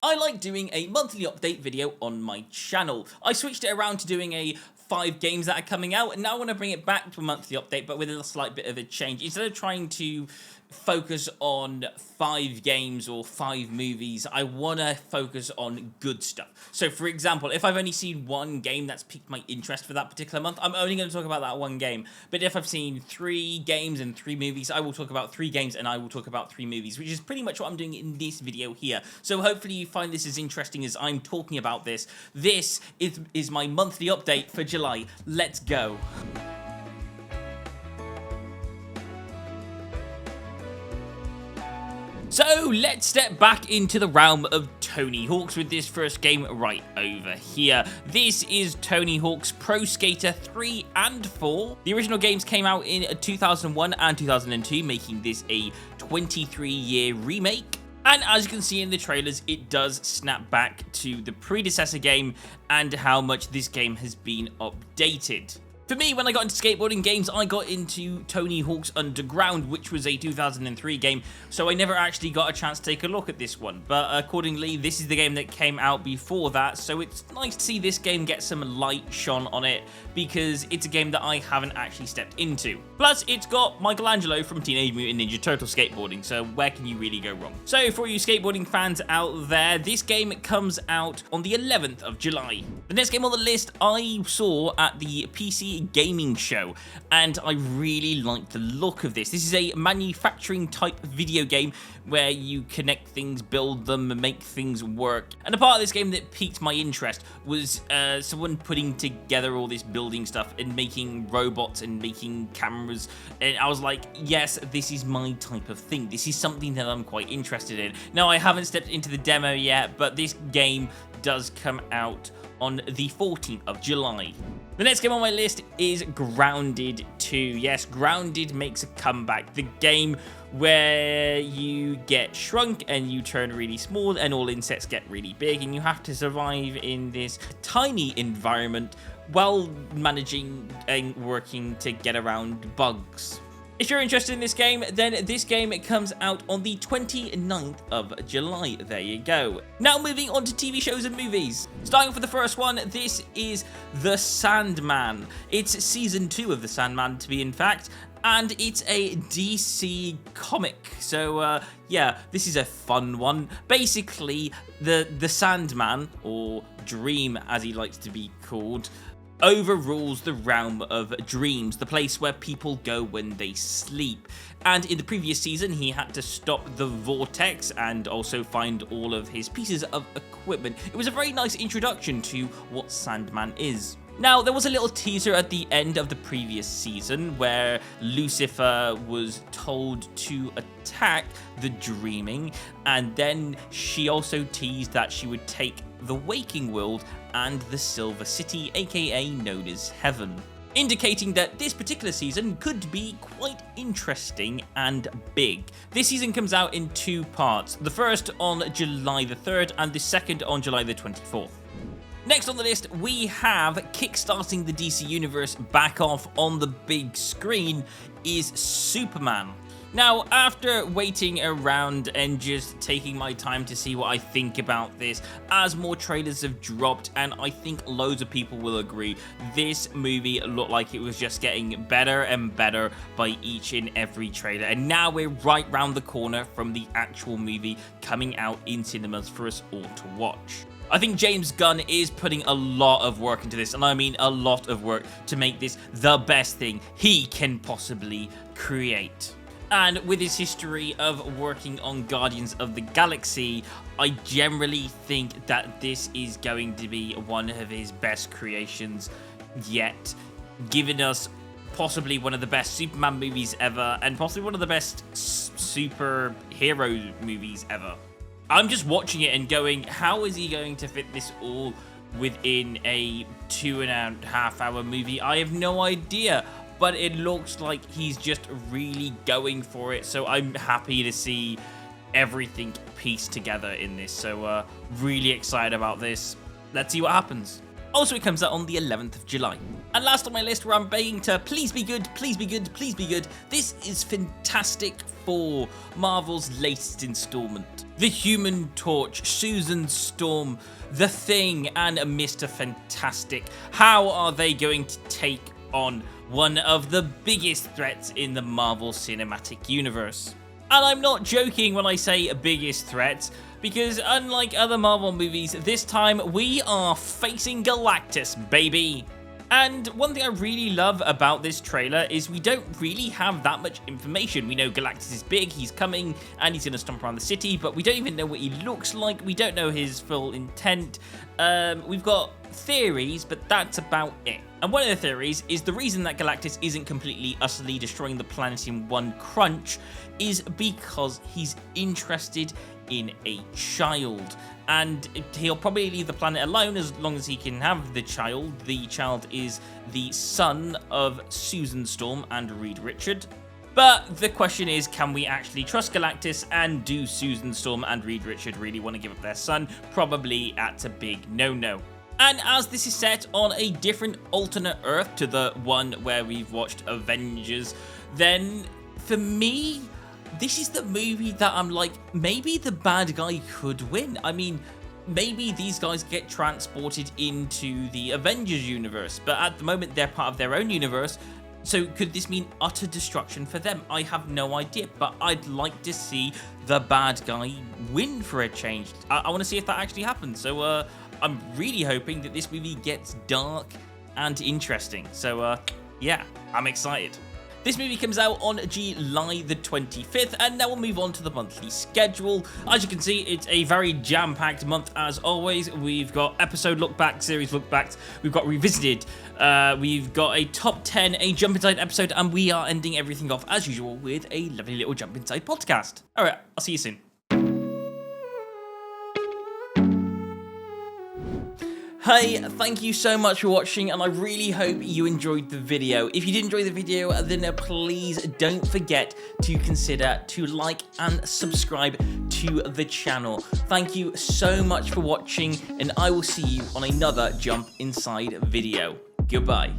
I like doing a monthly update video on my channel. I switched it around to doing a 5 games that are coming out, and now I want to bring it back to a monthly update, but with a slight bit of a change. Instead of trying to focus on 5 games or 5 movies, I want to focus on good stuff. So for example, if I've only seen one game that's piqued my interest for that particular month, I'm only going to talk about that one game. But if I've seen 3 games and 3 movies, I will talk about 3 games and I will talk about 3 movies, which is pretty much what I'm doing in this video here. So hopefully you find this as interesting as I'm talking about this. This is my monthly update for July. Let's go. So let's step back into the realm of Tony Hawk's with this first game right over here. This is Tony Hawk's Pro Skater 3 and 4. The original games came out in 2001 and 2002, making this a 23-year remake. And as you can see in the trailers, it does snap back to the predecessor game and how much this game has been updated. For me, when I got into skateboarding games, I got into Tony Hawk's Underground, which was a 2003 game, so I never actually got a chance to take a look at this one. But accordingly, this is the game that came out before that, so it's nice to see this game get some light shone on it, because it's a game that I haven't actually stepped into. Plus, it's got Michelangelo from Teenage Mutant Ninja Turtle skateboarding, so where can you really go wrong? So for you skateboarding fans out there, this game comes out on the 11th of July. The next game on the list I saw at the PC Gaming Show, and I really like the look of this. This is a manufacturing type video game where you connect things, build them, and make things work. And a part of this game that piqued my interest was someone putting together all this building stuff and making robots and making cameras, and I was like, yes, this is my type of thing. This is something that I'm quite interested in. Now, I haven't stepped into the demo yet, but this game does come out on the 14th of July. The next game on my list is Grounded 2. Yes, Grounded makes a comeback. The game where you get shrunk and you turn really small and all insects get really big and you have to survive in this tiny environment while managing and working to get around bugs. If you're interested in this game, then this game comes out on the 29th of July. There you go. Now moving on to TV shows and movies. Starting for the first one, this is The Sandman. It's season 2 of The Sandman, to be in fact, and it's a DC comic. So yeah, this is a fun one. Basically, the Sandman, or Dream as he likes to be called, overrules the realm of dreams, the place where people go when they sleep. And in the previous season, he had to stop the vortex and also find all of his pieces of equipment. It was a very nice introduction to what Sandman is. Now, there was a little teaser at the end of the previous season where Lucifer was told to attack the dreaming, and then she also teased that she would take the waking world and the Silver City, aka known as Heaven, indicating that this particular season could be quite interesting and big. This season comes out in 2 parts, the first on July the 3rd and the second on July the 24th. Next on the list, we have kickstarting the DC Universe back off on the big screen is Superman. Now, after waiting around and just taking my time to see what I think about this, as more trailers have dropped, and I think loads of people will agree, this movie looked like it was just getting better and better by each and every trailer. And now we're right round the corner from the actual movie coming out in cinemas for us all to watch. I think James Gunn is putting a lot of work into this, and I mean a lot of work, to make this the best thing he can possibly create. And with his history of working on Guardians of the Galaxy, I generally think that this is going to be one of his best creations yet, giving us possibly one of the best Superman movies ever, and possibly one of the best superhero movies ever. I'm just watching it and going, how is he going to fit this all within a 2.5 hour movie? I have no idea. But it looks like he's just really going for it, so I'm happy to see everything pieced together in this. So really excited about this. Let's see what happens. Also, it comes out on the 11th of July. And last on my list, where I'm begging to please be good, please be good, please be good, this is Fantastic 4, Marvel's latest installment. The Human Torch, Susan Storm, The Thing, and Mr. Fantastic. How are they going to take on one of the biggest threats in the Marvel Cinematic Universe? And I'm not joking when I say biggest threats, because unlike other Marvel movies, this time we are facing Galactus, baby. And one thing I really love about this trailer is we don't really have that much information. We know Galactus is big, he's coming, and he's going to stomp around the city, but we don't even know what he looks like. We don't know his full intent. We've got theories, but that's about it. And one of the theories is the reason that Galactus isn't completely, utterly destroying the planet in one crunch is because he's interested in a child. And he'll probably leave the planet alone as long as he can have the child. The child is the son of Susan Storm and Reed Richard. But the question is, can we actually trust Galactus, and do Susan Storm and Reed Richard really want to give up their son? Probably that's a big no-no. And as this is set on a different alternate Earth to the one where we've watched Avengers, then for me, this is the movie that I'm like, maybe the bad guy could win. I mean, maybe these guys get transported into the Avengers universe, but at the moment they're part of their own universe. So could this mean utter destruction for them? I have no idea, but I'd like to see the bad guy win for a change. I want to see if that actually happens. So I'm really hoping that this movie gets dark and interesting. So yeah, I'm excited. This movie comes out on July the 25th, and now we'll move on to the monthly schedule. As you can see, it's a very jam-packed month as always. We've got episode look-back, series look-backs, we've got Revisited, we've got a top 10, a Jump Inside episode, and we are ending everything off as usual with a lovely little Jump Inside podcast. Alright, I'll see you soon. Hey, thank you so much for watching, and I really hope you enjoyed the video. If you did enjoy the video, then please don't forget to consider to like and subscribe to the channel. Thank you so much for watching, and I will see you on another Jump Inside video. Goodbye.